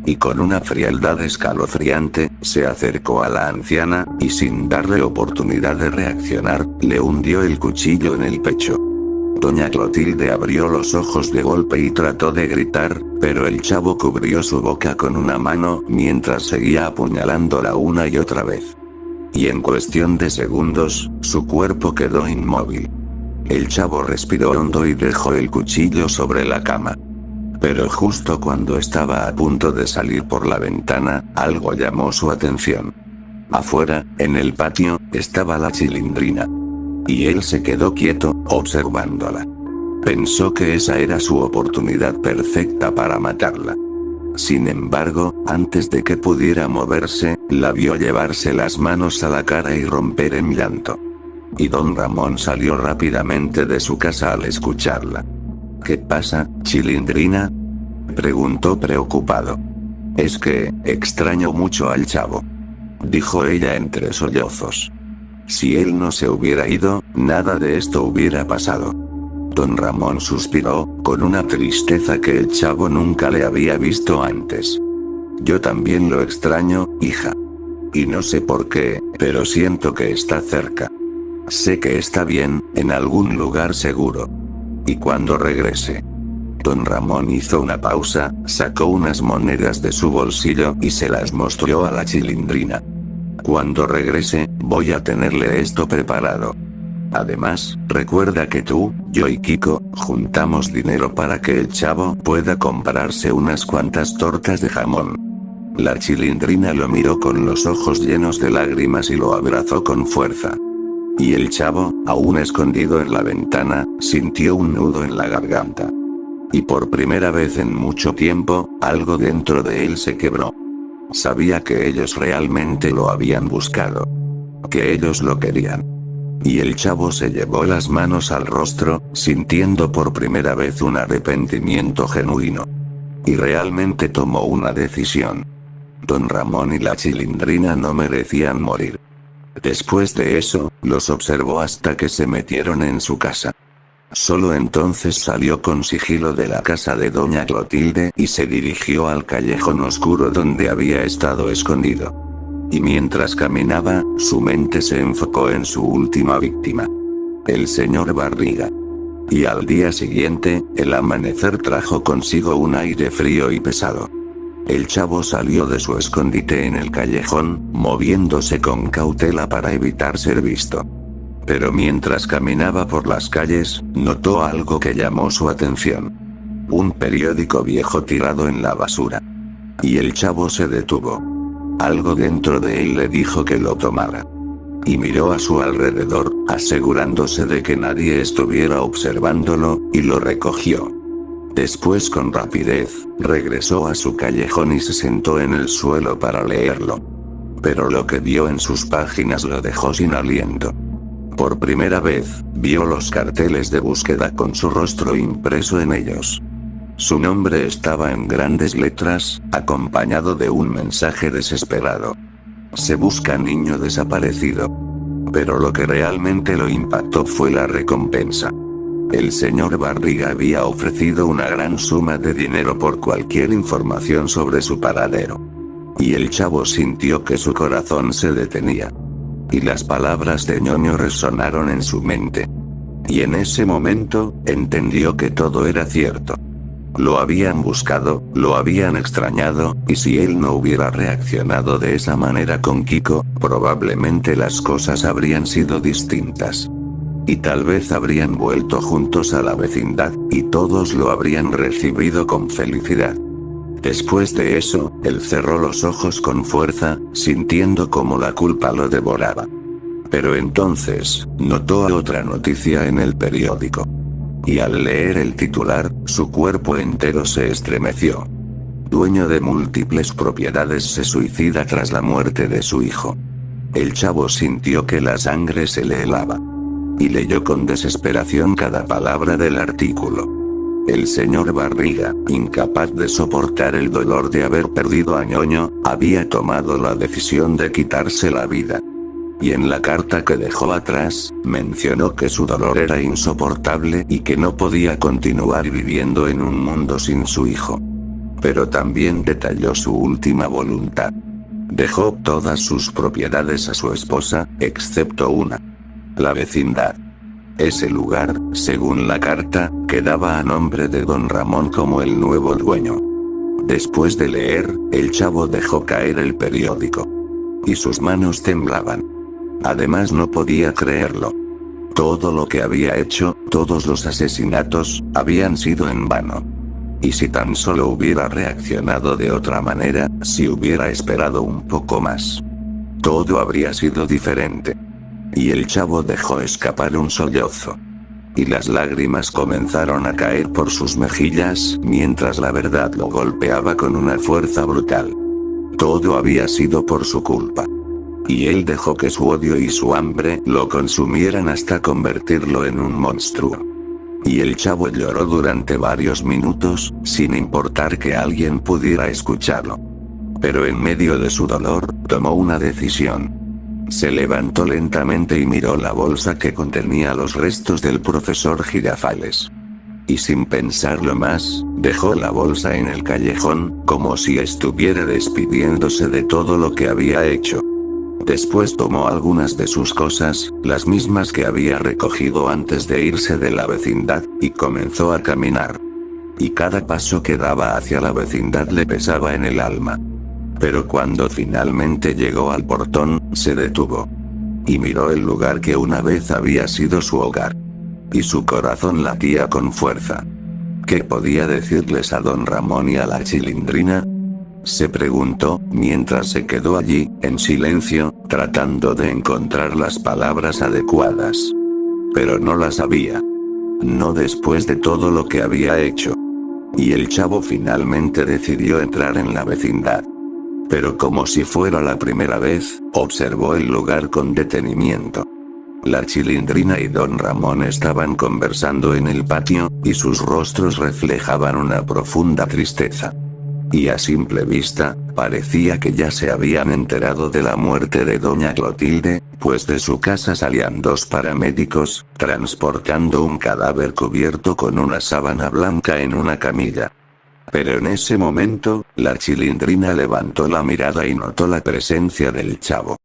Y con una frialdad escalofriante, se acercó a la anciana, y sin darle oportunidad de reaccionar, le hundió el cuchillo en el pecho. Doña Clotilde abrió los ojos de golpe y trató de gritar, pero el chavo cubrió su boca con una mano mientras seguía apuñalándola una y otra vez. Y en cuestión de segundos, su cuerpo quedó inmóvil. El chavo respiró hondo y dejó el cuchillo sobre la cama. Pero justo cuando estaba a punto de salir por la ventana, algo llamó su atención. Afuera, en el patio, estaba la Chilindrina. Y él se quedó quieto, observándola. Pensó que esa era su oportunidad perfecta para matarla. Sin embargo, antes de que pudiera moverse, la vio llevarse las manos a la cara y romper en llanto. Y don Ramón salió rápidamente de su casa al escucharla. ¿Qué pasa, Chilindrina?, preguntó preocupado. Es que, extraño mucho al chavo, dijo ella entre sollozos. Si él no se hubiera ido, nada de esto hubiera pasado. Don Ramón suspiró, con una tristeza que el chavo nunca le había visto antes. Yo también lo extraño, hija. Y no sé por qué, pero siento que está cerca. Sé que está bien, en algún lugar seguro. Y cuando regrese. Don Ramón hizo una pausa, sacó unas monedas de su bolsillo y se las mostró a la Chilindrina. Cuando regrese, voy a tenerle esto preparado. Además, recuerda que tú, yo y Kiko, juntamos dinero para que el chavo pueda comprarse unas cuantas tortas de jamón. La Chilindrina lo miró con los ojos llenos de lágrimas y lo abrazó con fuerza. Y el chavo, aún escondido en la ventana, sintió un nudo en la garganta. Y por primera vez en mucho tiempo, algo dentro de él se quebró. Sabía que ellos realmente lo habían buscado. Que ellos lo querían. Y el chavo se llevó las manos al rostro, sintiendo por primera vez un arrepentimiento genuino. y realmente tomó una decisión. Don Ramón y la Chilindrina no merecían morir. Después de eso, los observó hasta que se metieron en su casa. Solo entonces salió con sigilo de la casa de doña Clotilde y se dirigió al callejón oscuro donde había estado escondido. Y mientras caminaba, su mente se enfocó en su última víctima, el señor Barriga. Y al día siguiente, el amanecer trajo consigo un aire frío y pesado. El chavo salió de su escondite en el callejón, moviéndose con cautela para evitar ser visto. Pero mientras caminaba por las calles, notó algo que llamó su atención. Un periódico viejo tirado en la basura. Y el chavo se detuvo. Algo dentro de él le dijo que lo tomara. Y miró a su alrededor, asegurándose de que nadie estuviera observándolo, y lo recogió. Después con rapidez, regresó a su callejón y se sentó en el suelo para leerlo. Pero lo que vio en sus páginas lo dejó sin aliento. Por primera vez, vio los carteles de búsqueda con su rostro impreso en ellos. Su nombre estaba en grandes letras, acompañado de un mensaje desesperado. Se busca niño desaparecido. Pero lo que realmente lo impactó fue la recompensa. El señor Barriga había ofrecido una gran suma de dinero por cualquier información sobre su paradero. Y el chavo sintió que su corazón se detenía. Y las palabras de ñoño resonaron en su mente. Y en ese momento, entendió que todo era cierto. Lo habían buscado, lo habían extrañado, y si él no hubiera reaccionado de esa manera con Kiko, probablemente las cosas habrían sido distintas. Y tal vez habrían vuelto juntos a la vecindad, y todos lo habrían recibido con felicidad. Después de eso, él cerró los ojos con fuerza, sintiendo como la culpa lo devoraba. Pero entonces, notó otra noticia en el periódico. Y al leer el titular, su cuerpo entero se estremeció. Dueño de múltiples propiedades se suicida tras la muerte de su hijo. El chavo sintió que la sangre se le helaba. Y leyó con desesperación cada palabra del artículo. El señor Barriga, incapaz de soportar el dolor de haber perdido a ñoño, había tomado la decisión de quitarse la vida. Y en la carta que dejó atrás, mencionó que su dolor era insoportable y que no podía continuar viviendo en un mundo sin su hijo. Pero también detalló su última voluntad. Dejó todas sus propiedades a su esposa, excepto una. La vecindad. Ese lugar, según la carta, quedaba a nombre de don Ramón como el nuevo dueño. Después de leer, el chavo dejó caer el periódico. Y sus manos temblaban. Además no podía creerlo. Todo lo que había hecho, todos los asesinatos, habían sido en vano. Y si tan solo hubiera reaccionado de otra manera, si hubiera esperado un poco más, todo habría sido diferente. Y el chavo dejó escapar un sollozo. Y las lágrimas comenzaron a caer por sus mejillas, mientras la verdad lo golpeaba con una fuerza brutal. Todo había sido por su culpa. Y él dejó que su odio y su hambre lo consumieran hasta convertirlo en un monstruo. Y el chavo lloró durante varios minutos, sin importar que alguien pudiera escucharlo. Pero en medio de su dolor, tomó una decisión. Se levantó lentamente y miró la bolsa que contenía los restos del profesor Girafales. Y sin pensarlo más, dejó la bolsa en el callejón, como si estuviera despidiéndose de todo lo que había hecho. Después tomó algunas de sus cosas, las mismas que había recogido antes de irse de la vecindad, y comenzó a caminar. Y cada paso que daba hacia la vecindad le pesaba en el alma. Pero cuando finalmente llegó al portón, se detuvo. Y miró el lugar que una vez había sido su hogar. Y su corazón latía con fuerza. ¿Qué podía decirles a don Ramón y a la Chilindrina? Se preguntó, mientras se quedó allí, en silencio, tratando de encontrar las palabras adecuadas. Pero no las había. No después de todo lo que había hecho. Y el chavo finalmente decidió entrar en la vecindad. Pero como si fuera la primera vez, observó el lugar con detenimiento. La Chilindrina y Don Ramón estaban conversando en el patio, y sus rostros reflejaban una profunda tristeza. Y a simple vista, parecía que ya se habían enterado de la muerte de doña Clotilde, pues de su casa salían dos paramédicos, transportando un cadáver cubierto con una sábana blanca en una camilla. Pero en ese momento, la Chilindrina levantó la mirada y notó la presencia del chavo.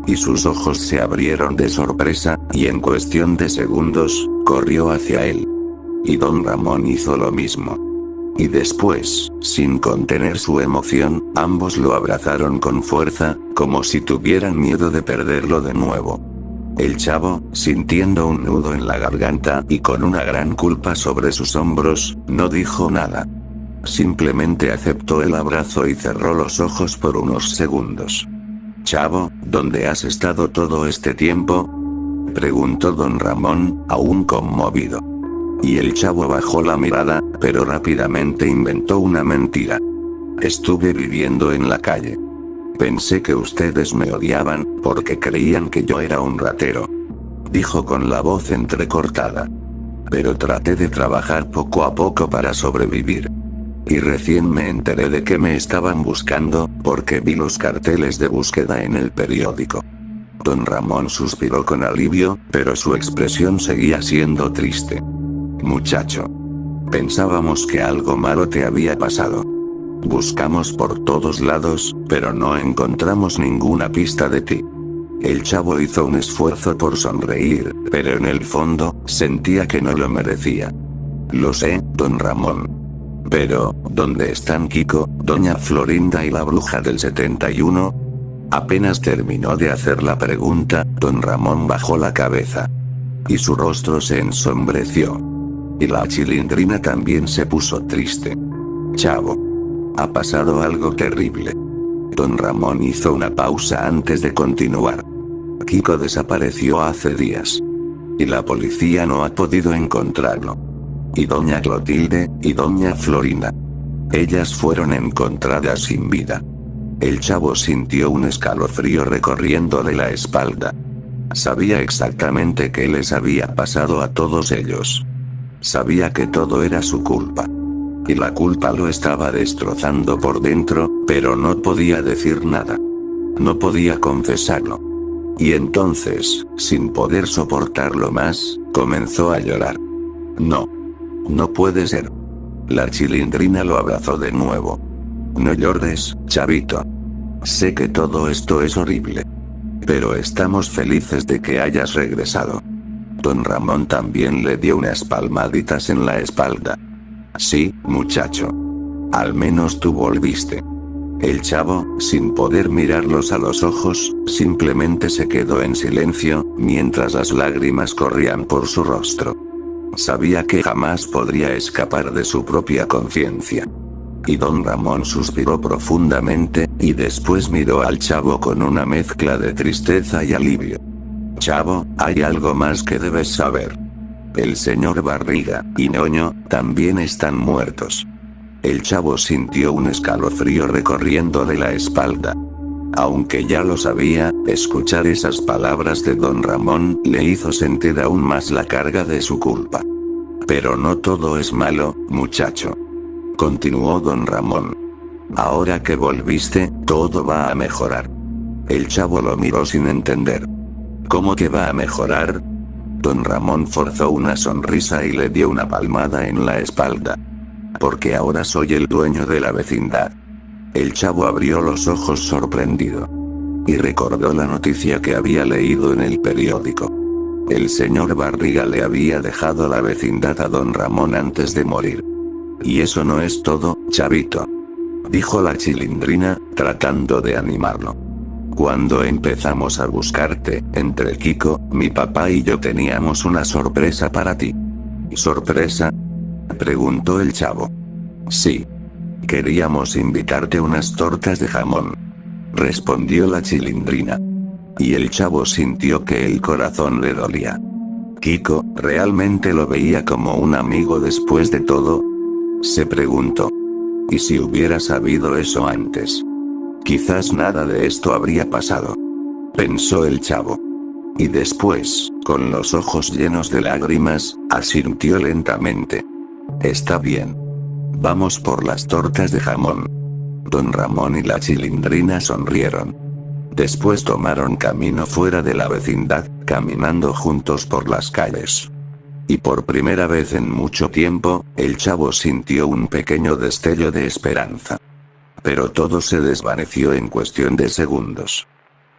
Y sus ojos se abrieron de sorpresa, y en cuestión de segundos, corrió hacia él. Y Don Ramón hizo lo mismo. Y después, sin contener su emoción, ambos lo abrazaron con fuerza, como si tuvieran miedo de perderlo de nuevo. El chavo, sintiendo un nudo en la garganta y con una gran culpa sobre sus hombros, no dijo nada. Simplemente aceptó el abrazo y cerró los ojos por unos segundos. «Chavo, ¿dónde has estado todo este tiempo?», preguntó Don Ramón, aún conmovido. Y el chavo bajó la mirada, pero rápidamente inventó una mentira. «Estuve viviendo en la calle. Pensé que ustedes me odiaban, porque creían que yo era un ratero», dijo con la voz entrecortada. «Pero traté de trabajar poco a poco para sobrevivir. Y recién me enteré de que me estaban buscando, porque vi los carteles de búsqueda en el periódico». Don Ramón suspiró con alivio, pero su expresión seguía siendo triste. «Muchacho. Pensábamos que algo malo te había pasado. Buscamos por todos lados, pero no encontramos ninguna pista de ti». El chavo hizo un esfuerzo por sonreír, pero en el fondo, sentía que no lo merecía. «Lo sé, Don Ramón. Pero, ¿dónde están Kiko, doña Florinda y la bruja del 71? Apenas terminó de hacer la pregunta, Don Ramón bajó la cabeza. Y su rostro se ensombreció. Y la Chilindrina también se puso triste. «Chavo. Ha pasado algo terrible». Don Ramón hizo una pausa antes de continuar. «Kiko desapareció hace días. Y la policía no ha podido encontrarlo. Y doña Clotilde, y doña Florinda. Ellas fueron encontradas sin vida». El chavo sintió un escalofrío recorriéndole la espalda. Sabía exactamente qué les había pasado a todos ellos. Sabía que todo era su culpa. Y la culpa lo estaba destrozando por dentro, pero no podía decir nada. No podía confesarlo. Y entonces, sin poder soportarlo más, comenzó a llorar. «No. No puede ser». La Chilindrina lo abrazó de nuevo. «No llores, chavito. Sé que todo esto es horrible. Pero estamos felices de que hayas regresado». Don Ramón también le dio unas palmaditas en la espalda. «Sí, muchacho. Al menos tú volviste». El chavo, sin poder mirarlos a los ojos, simplemente se quedó en silencio, mientras las lágrimas corrían por su rostro. Sabía que jamás podría escapar de su propia conciencia. Y Don Ramón suspiró profundamente, y después miró al chavo con una mezcla de tristeza y alivio. «Chavo, hay algo más que debes saber. El señor Barriga y Ñoño también están muertos». El chavo sintió un escalofrío recorriéndole la espalda. Aunque ya lo sabía, escuchar esas palabras de Don Ramón le hizo sentir aún más la carga de su culpa. «Pero no todo es malo, muchacho», continuó Don Ramón. «Ahora que volviste, todo va a mejorar». El chavo lo miró sin entender. «¿Cómo que va a mejorar?». Don Ramón forzó una sonrisa y le dio una palmada en la espalda. «Porque ahora soy el dueño de la vecindad». El chavo abrió los ojos sorprendido. Y recordó la noticia que había leído en el periódico. El señor Barriga le había dejado la vecindad a Don Ramón antes de morir. «Y eso no es todo, chavito», dijo la Chilindrina, tratando de animarlo. «Cuando empezamos a buscarte, entre Kiko, mi papá y yo teníamos una sorpresa para ti». «¿Sorpresa?», preguntó el chavo. «Sí. Queríamos invitarte unas tortas de jamón», respondió la Chilindrina. Y el chavo sintió que el corazón le dolía. ¿Kiko realmente lo veía como un amigo después de todo?, se preguntó. ¿Y si hubiera sabido eso antes? Quizás nada de esto habría pasado, pensó el chavo. Y después, con los ojos llenos de lágrimas, asintió lentamente. Está bien. Vamos por las tortas de jamón. Don Ramón y la Chilindrina sonrieron. Después tomaron camino fuera de la vecindad, caminando juntos por las calles. Y por primera vez en mucho tiempo, el chavo sintió un pequeño destello de esperanza. Pero todo se desvaneció en cuestión de segundos.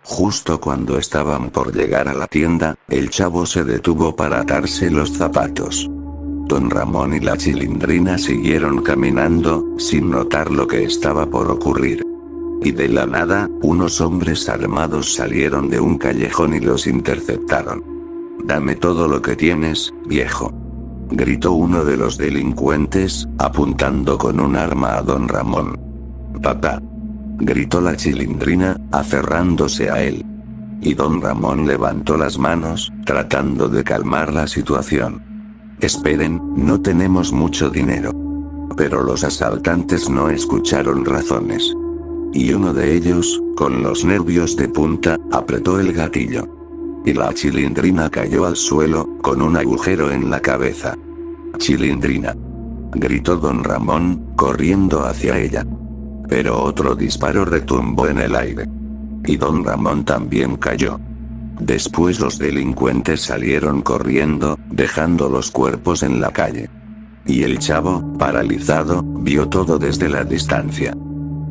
Justo cuando estaban por llegar a la tienda, el chavo se detuvo para atarse los zapatos. Don Ramón y la Chilindrina siguieron caminando, sin notar lo que estaba por ocurrir. Y de la nada, unos hombres armados salieron de un callejón y los interceptaron. «Dame todo lo que tienes, viejo», gritó uno de los delincuentes, apuntando con un arma a don Ramón. «Papá», gritó la Chilindrina, aferrándose a él. Y don Ramón levantó las manos, tratando de calmar la situación. «Esperen, no tenemos mucho dinero». Pero los asaltantes no escucharon razones. Y uno de ellos, con los nervios de punta, apretó el gatillo. Y la Chilindrina cayó al suelo, con un agujero en la cabeza. «Chilindrina», gritó don Ramón, corriendo hacia ella. Pero otro disparo retumbó en el aire. Y don Ramón también cayó. Después los delincuentes salieron corriendo, dejando los cuerpos en la calle. Y el chavo, paralizado, vio todo desde la distancia.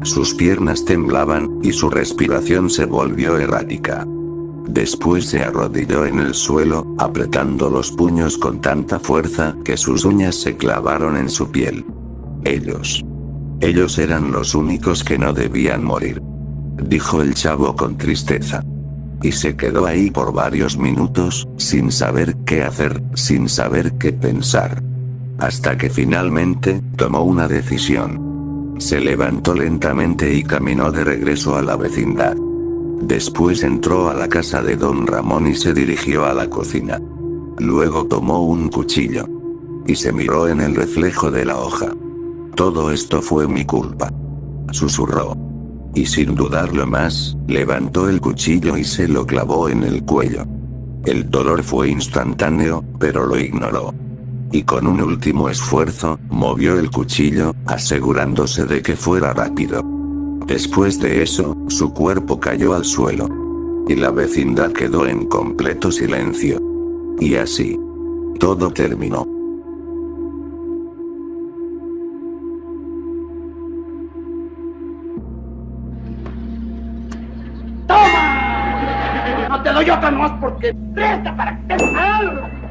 Sus piernas temblaban, y su respiración se volvió errática. Después se arrodilló en el suelo, apretando los puños con tanta fuerza que sus uñas se clavaron en su piel. Ellos eran los únicos que no debían morir, dijo el chavo con tristeza. Y se quedó ahí por varios minutos, sin saber qué hacer, sin saber qué pensar. Hasta que finalmente, tomó una decisión. Se levantó lentamente y caminó de regreso a la vecindad. Después entró a la casa de don Ramón y se dirigió a la cocina. Luego tomó un cuchillo. Y se miró en el reflejo de la hoja. «Todo esto fue mi culpa», susurró. Y sin dudarlo más, levantó el cuchillo y se lo clavó en el cuello. El dolor fue instantáneo, pero lo ignoró. Y con un último esfuerzo, movió el cuchillo, asegurándose de que fuera rápido. Después de eso, su cuerpo cayó al suelo. Y la vecindad quedó en completo silencio. Y así, todo terminó. ¡Toma! No te doy otra más porque presta para que te salga.